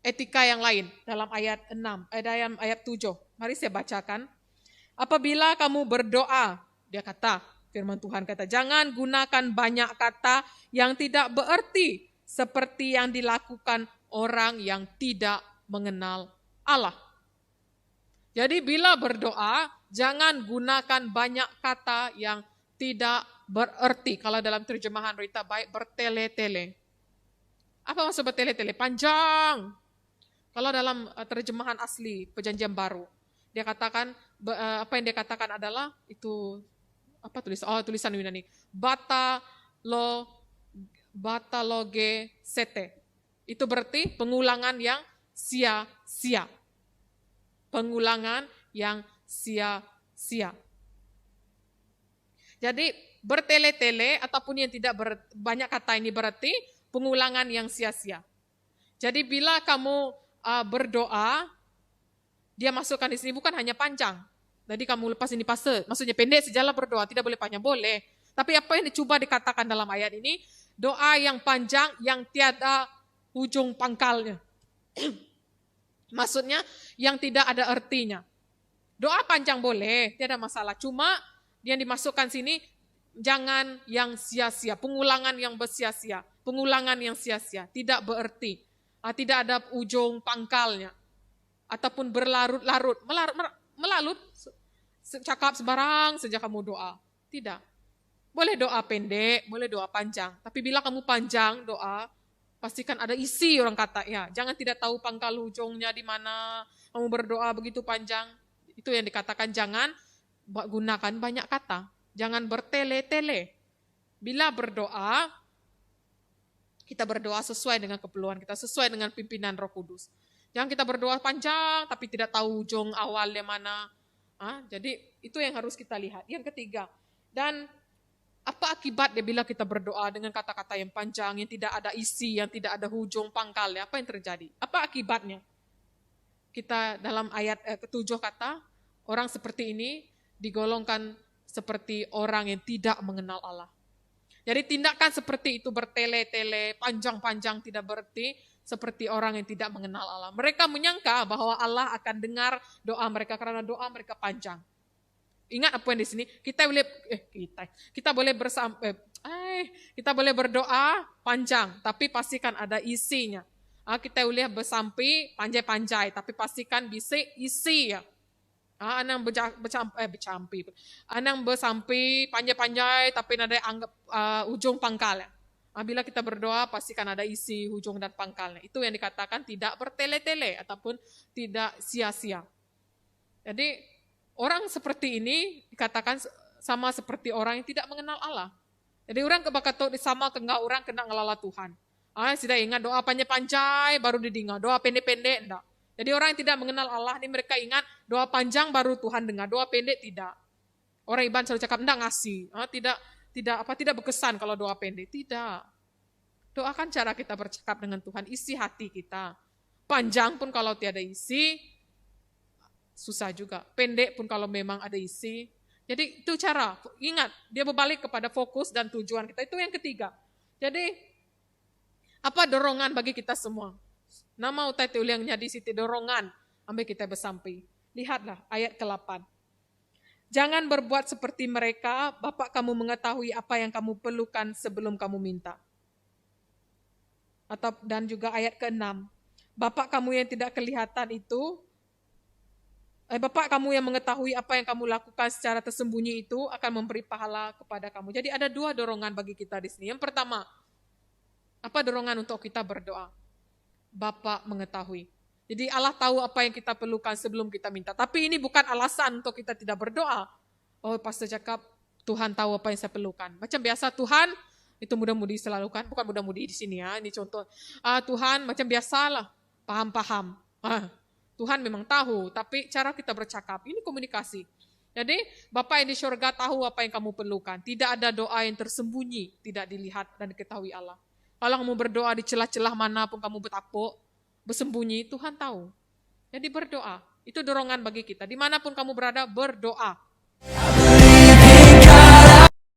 etika yang lain dalam ayat 6, dalam ayat 7. Mari saya bacakan. Apabila kamu berdoa, dia kata, firman Tuhan kata, jangan gunakan banyak kata yang tidak berarti seperti yang dilakukan orang yang tidak mengenal Allah. Jadi bila berdoa, jangan gunakan banyak kata yang tidak berarti. Kalau dalam terjemahan Rita Baik, bertele-tele. Apa maksud bertele-tele? Panjang. Kalau dalam terjemahan asli Perjanjian Baru, dia katakan, apa yang dia katakan adalah, itu, apa tulisan Yunani, bataloge sete. Itu berarti pengulangan yang sia-sia. Pengulangan yang sia-sia. Jadi bertele-tele ataupun yang tidak banyak kata ini berarti pengulangan yang sia-sia. Jadi bila kamu berdoa, dia masukkan di sini bukan hanya panjang. Jadi kamu lepas ini pasal, maksudnya pendek sejalan berdoa, tidak boleh panjang, boleh. Tapi apa yang dicoba dikatakan dalam ayat ini, doa yang panjang yang tiada ujung pangkalnya. Maksudnya yang tidak ada artinya. Doa panjang boleh, tidak masalah. Cuma yang dimasukkan sini jangan yang sia-sia, pengulangan yang bersia-sia, pengulangan yang sia-sia, tidak berarti, tidak ada ujung pangkalnya, ataupun berlarut-larut, melalut, cakap sebarang sejak kamu doa. Tidak. Boleh doa pendek, boleh doa panjang. Tapi bila kamu panjang doa, pastikan ada isi, orang kata ya. Jangan tidak tahu pangkal ujungnya di mana. Kamu berdoa begitu panjang. Itu yang dikatakan jangan gunakan banyak kata. Jangan bertele-tele. Bila berdoa, kita berdoa sesuai dengan keperluan kita, sesuai dengan pimpinan Roh Kudus. Jangan kita berdoa panjang tapi tidak tahu ujung awalnya mana. Jadi itu yang harus kita lihat. Yang ketiga, dan apa akibatnya bila kita berdoa dengan kata-kata yang panjang, yang tidak ada isi, yang tidak ada ujung pangkalnya? Apa yang terjadi? Apa akibatnya? Kita dalam ayat ke-7 kata, orang seperti ini digolongkan seperti orang yang tidak mengenal Allah. Jadi tindakan seperti itu bertele-tele, panjang-panjang tidak berarti seperti orang yang tidak mengenal Allah. Mereka menyangka bahwa Allah akan dengar doa mereka karena doa mereka panjang. Ingat apa yang di sini? Kita boleh berdoa panjang, tapi pastikan ada isinya. Kita boleh bersampai panjai-panjai, tapi pastikan bisa isi ya. Anang bersampai panjai-panjai, tapi ada anggap ujung pangkalnya. Bila kita berdoa, pastikan ada isi, ujung dan pangkalnya. Itu yang dikatakan tidak bertele-tele ataupun tidak sia-sia. Jadi orang seperti ini dikatakan sama seperti orang yang tidak mengenal Allah. Jadi orang kebakato sama ke orang kena ngelala Tuhan. Sudah ingat doa panjang-panjang baru didengar, doa pendek-pendek enggak. Jadi orang yang tidak mengenal Allah ini mereka ingat doa panjang baru Tuhan dengar, doa pendek tidak. Orang Iban selalu cakap enggak ngasih, tidak berkesan kalau doa pendek, tidak. Doakan cara kita bercakap dengan Tuhan, isi hati kita. Panjang pun kalau tiada isi, susah juga. Pendek pun kalau memang ada isi. Jadi itu cara, ingat, dia berbalik kepada fokus dan tujuan kita. Itu yang ketiga. Jadi, apa dorongan bagi kita semua? Nama utai yang jadi siti dorongan, ambil kita bersampai. Lihatlah ayat ke-8. Jangan berbuat seperti mereka, Bapak kamu mengetahui apa yang kamu perlukan sebelum kamu minta. Dan juga ayat ke-6. Bapak kamu yang tidak kelihatan itu, Bapak kamu yang mengetahui apa yang kamu lakukan secara tersembunyi itu akan memberi pahala kepada kamu. Jadi ada dua dorongan bagi kita di sini. Yang pertama, apa dorongan untuk kita berdoa? Bapak mengetahui. Jadi Allah tahu apa yang kita perlukan sebelum kita minta. Tapi ini bukan alasan untuk kita tidak berdoa. Pastor cakap, Tuhan tahu apa yang saya perlukan. Macam biasa Tuhan, itu mudah-mudi selalu kan. Bukan mudah-mudi di sini ya, ini contoh. Tuhan macam biasalah, paham-paham. Tuhan memang tahu, tapi cara kita bercakap, ini komunikasi. Jadi Bapa yang di surga tahu apa yang kamu perlukan. Tidak ada doa yang tersembunyi, tidak dilihat dan diketahui Allah. Kalau kamu berdoa di celah-celah mana pun kamu bertapuk, bersembunyi, Tuhan tahu. Jadi berdoa, itu dorongan bagi kita. Dimanapun kamu berada, berdoa.